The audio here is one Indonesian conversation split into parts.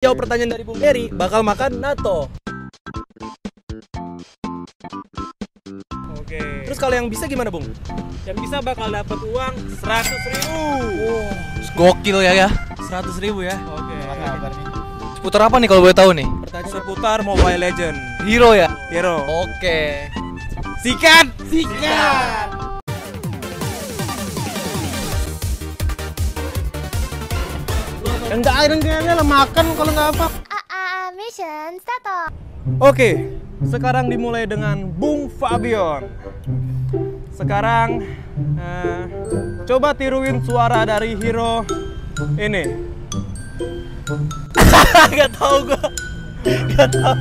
Jawab pertanyaan dari Bung Eri, bakal makan natto. Oke. Terus kalau yang bisa gimana, Bung? Yang bisa bakal dapat uang 100.000. Gokil ya. 100.000 ya. Oke. Seputar apa nih kalau boleh tahu nih? Pertanyaan Seputar Mobile Legend. Hero ya? Hero. Oke. Sikat. enggak ada lah makan kalau nggak apa. Mission start. Oke. Sekarang dimulai dengan Bung Fabion. Sekarang coba tiruin suara dari hero ini. Gak tahu gua. Gak tahu.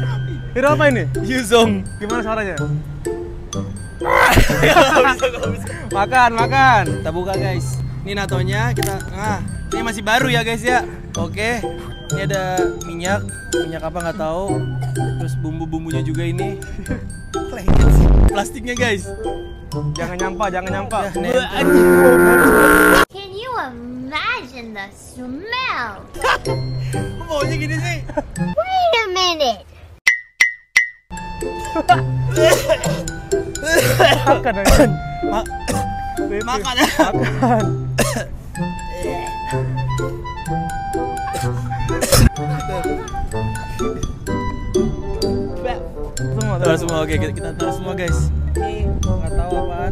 Hero apa ini? Yuzong. Gimana suaranya? Gak bisa. Makan. Kita buka guys. Ini natonya kita. Ini masih baru ya guys ya. Oke. Ini ada minyak apa nggak tahu. Terus bumbu-bumbunya juga ini. Plastiknya guys. Jangan nyampa. Ya, Can you imagine the smell? Maunya gini sih. Wait a minute. Makan aja. Makan. Semua oke kita taruh semua guys. Ini nggak tahu apaan.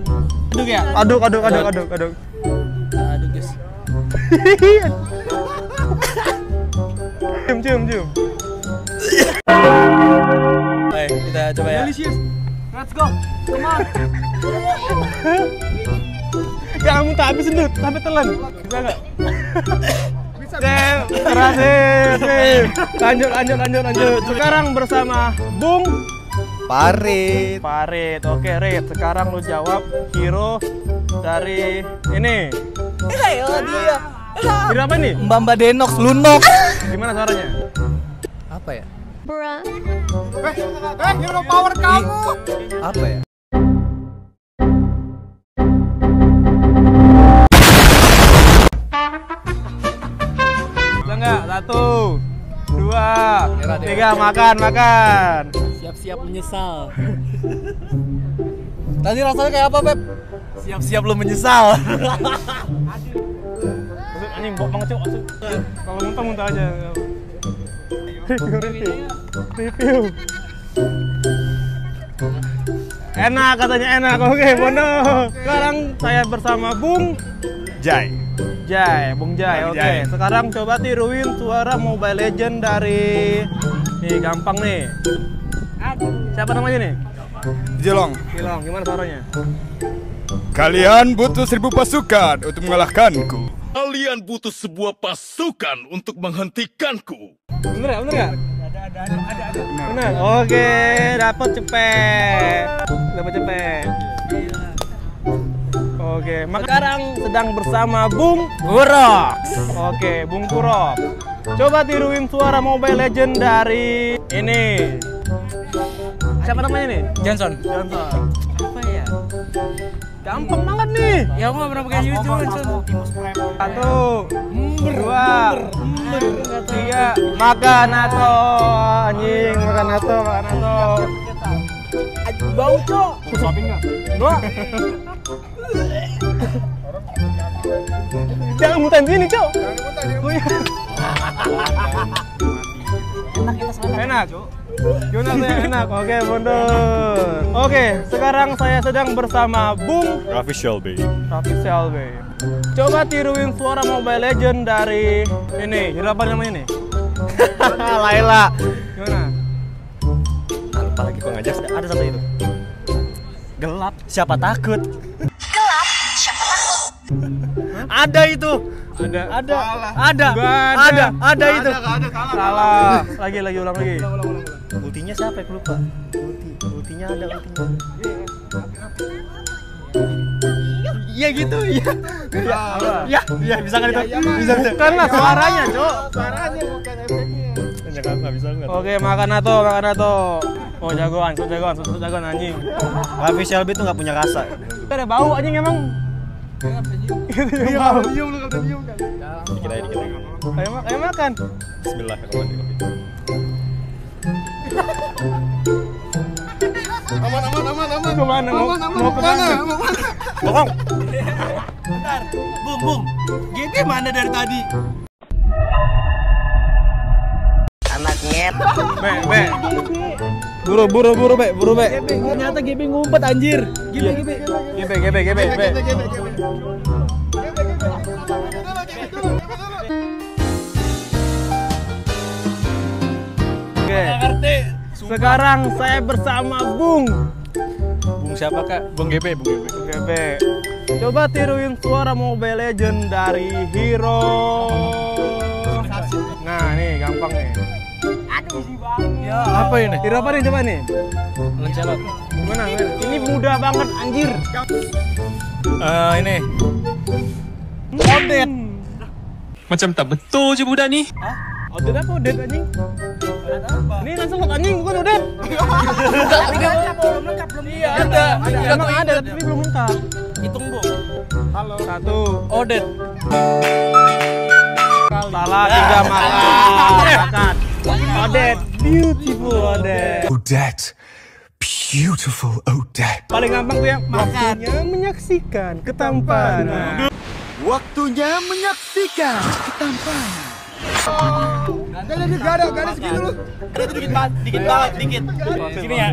Aduk ya? Aduk. Aduk guys. Cium. Baik, kita coba ya. Delicious. Let's go. Come on. Kamu tak habis sendut, sampai telan. Bisa nggak? Berhasil. Lanjut. Sekarang bersama Bung Parit. Oke, Rit. Sekarang lu jawab hero dari ini. Oh dia. Hero apa ini? Mbak Denox, Lunok. Gimana suaranya? Apa ya? Bruh. Hero power kamu. Apa ya? Bisa nggak? 1, 2, 3, makan. Siap-siap menyesal. Tadi rasanya kayak apa, Pep? Siap-siap lu menyesal. Anjing bok banget cok. Kalau muntah aja. Review. Enak katanya enak. Oke, Bono. Sekarang saya bersama Bung Bung Jai. Oke, sekarang coba tiruin suara Mobile Legend dari nih gampang nih. Siapa namanya nih? Jelong, Gimana suaranya? kalian butuh 1000 pasukan untuk mengalahkanku. Kalian butuh sebuah pasukan untuk menghentikanku. Bener ya? Ada. Bener. Oke, dapat cepet. Oke, sekarang sedang bersama Bung Kurok. Oke, Bung Kurok. Coba tiruin suara Mobile Legend dari ini. Siapa namanya nih? Johnson. Apa ya? Gampang banget nih. Ya aku nggak pernah pakai YouTube. 1, 2, 3, makan nato. Anjing, makan nato. Bau cok. Suapin nggak? Nggak. Jangan mutan sini, Cok. Enak. Gimana saya enak? Oke, mundur. Oke, sekarang saya sedang bersama Bung Raffi Shelby. Coba tiruin suara Mobile Legend dari ini. Hero apa namanya nih? Laila. Gimana? Lupa lagi kok ngajak. Ada satu itu. Gelap. Siapa takut? Ada itu. Ada itu. Salah. Lagi ulang lagi. Ultinya siapa ya? Lupa. Ultinya ada. Iya gitu, iya. Iya, bisa kan itu? Bisa. Bukan lah suaranya, Cok. Suaranya bukan efeknya. Nggak bisa nggak. Oke, makan nato. Oh, jagoan anjing. Raffi Shelby tuh nggak punya rasa. Ada bau anjing emang. Nyium lu kalau nyium kan. Dikit aja. Ayo makan. Bismillahirrahmanirrahim. Aman. Kemana? Mau kemana? Bohong. Bentar, Bung. GB mana dari tadi? Be. Buru, Be. Ternyata GB ngumpet anjir. GB. Oke. Sekarang saya bersama Bung Siapa kak? Bung GB. GB. Coba tiruin suara Mobile Legend dari hero. Nah, nih gampang nih. Ya, apa ini? Tiru apa nih coba nih? Lancelot. Gimana? Ini mudah banget anjir. Ini. Odet. Macam tak betul je budak ni. Odet apa Odet anjing? Ini langsung anjing bukan Odet. Iya, ada. Emang ada tapi belum lengkap. Hitung Bung. Halo. 1. Odet. Salah 3 makan. Odet. Beautiful Odet. Odette. Beautiful Odette. Paling gampang tuh yang waktunya menyaksikan ketampanan. Waktunya menyaksikan ketampanan. Gak ada segitu lu. Dikit banget. Sini ya.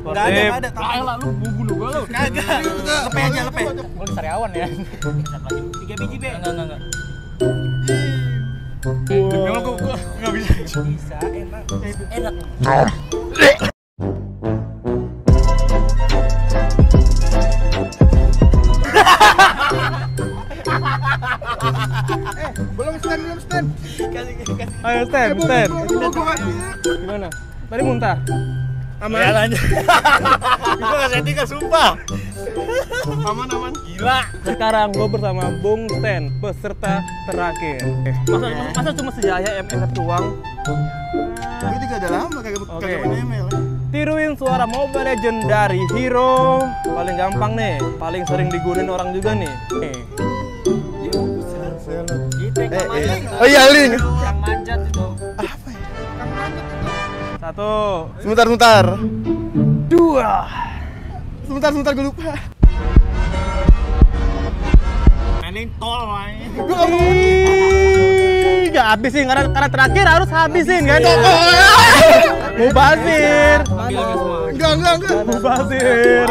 Enggak ada. Ayolah lu bunuh gua lu. Kagak. Lepe. Gua sariawan ya. 3 biji, Be. Enggak. Memang gua enggak bisa. Bisa, enak. Belum stand. Ayo stand. Gimana? Tadi muntah. Aman. Ya lanjut. Gua enggak setting kan sumpah. Aman. Gila. Sekarang gue bersama Bung Stan, peserta terakhir. Masa cuma sejaya MF doang? Lu juga udah lama kagak Oke. main ML. Tiruin suara Mobile Legend dari hero. Paling gampang nih, paling sering digunain orang juga nih. Oh iya, Lin. Yang manjat itu. 1. Sebentar. 2. Sebentar gue lupa. Mainin tol main. Gue gak mau. Gak habisin, karena terakhir harus habisin kan? Mubazir. Enggak. Mubazir.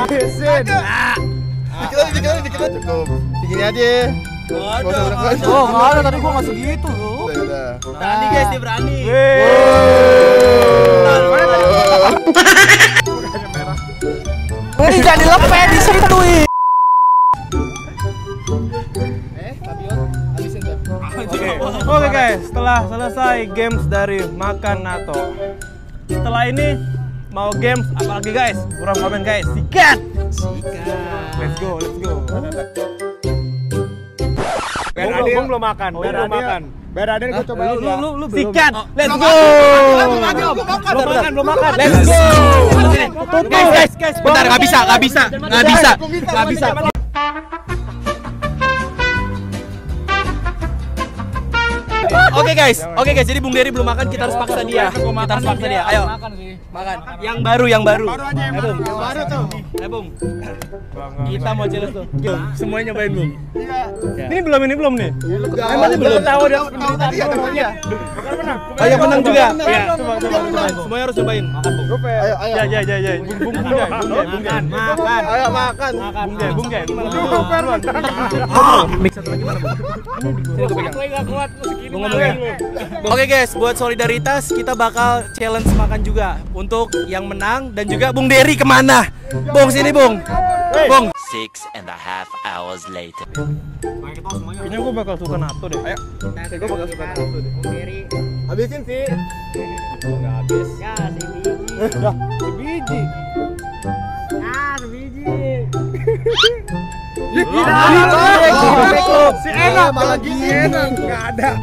Dikit aja cukup. Segini aja. Oh, enggak ada tadi gua enggak segitu loh. Udah. Berani guys, dia berani. Ini jadi lepe di situ. Oke guys, setelah selesai games dari Makan Nato, setelah ini mau games apa lagi guys? Kurang komen guys. Sikat. Let's go. Bung belum makan. Biar ada gue coba dulu. Lu sikat. Let's go. Belum makan. Let's go. Guys, bentar, nggak bisa. Oke guys, jadi Bung Dery belum makan, kita harus paksa dia. Ayo. Makan. Yang baru. Baru aja yang baru tuh. Ayo Bung. Kita mau challenge tuh. Semuanya nyobain Bung. Ini belum nih. Emang belum tahu dia tadi ada maunya. Ayo menang juga. Iya. Coba. Semuanya harus cobain. Makan Bung. Ya. Bung makan. Ayo makan. Bung Jai. Mix satu lagi mana Bung? Sini gue pegang. Gue ngomong ya. Oke guys, buat solidaritas kita bakal challenge makan juga untuk yang menang dan juga Bung Dery kemana? Bung sini Bung. Bung. 6.5 hours later. Kayaknya gue bakal suka nato deh. Ayo. Gue bakal suka nato deh. Bung Dery. Habisin sih. Enggak habis. Ya, sebiji. Si enak malah gini enak. Enggak ada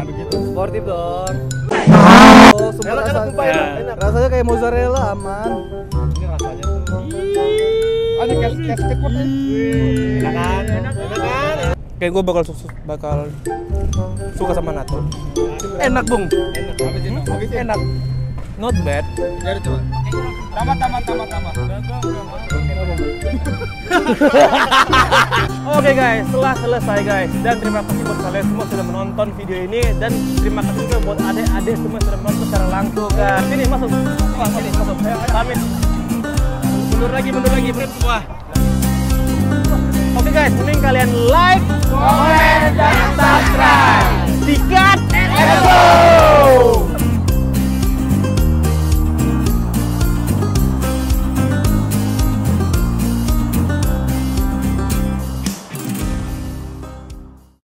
begitu. Sportif dong. Oh, Enak, sumpah enak. rasanya kayak mozzarella aman. Ini rasanya tuh. Ada kayak skateboard. Enak kan? Kayak gue bakal suka sama natto. Enak, Bung. Enak. Not bad. Jadi coba. Tambah. Oke guys, setelah selesai guys, dan terima kasih buat kalian semua sudah menonton video ini, dan terima kasih juga buat adik-adik semua sudah menonton secara langsung guys. Sini masuk. Pamit. Mundur lagi semua. Oke guys, mending kalian like, comment, dan subscribe. Sikat, let's go!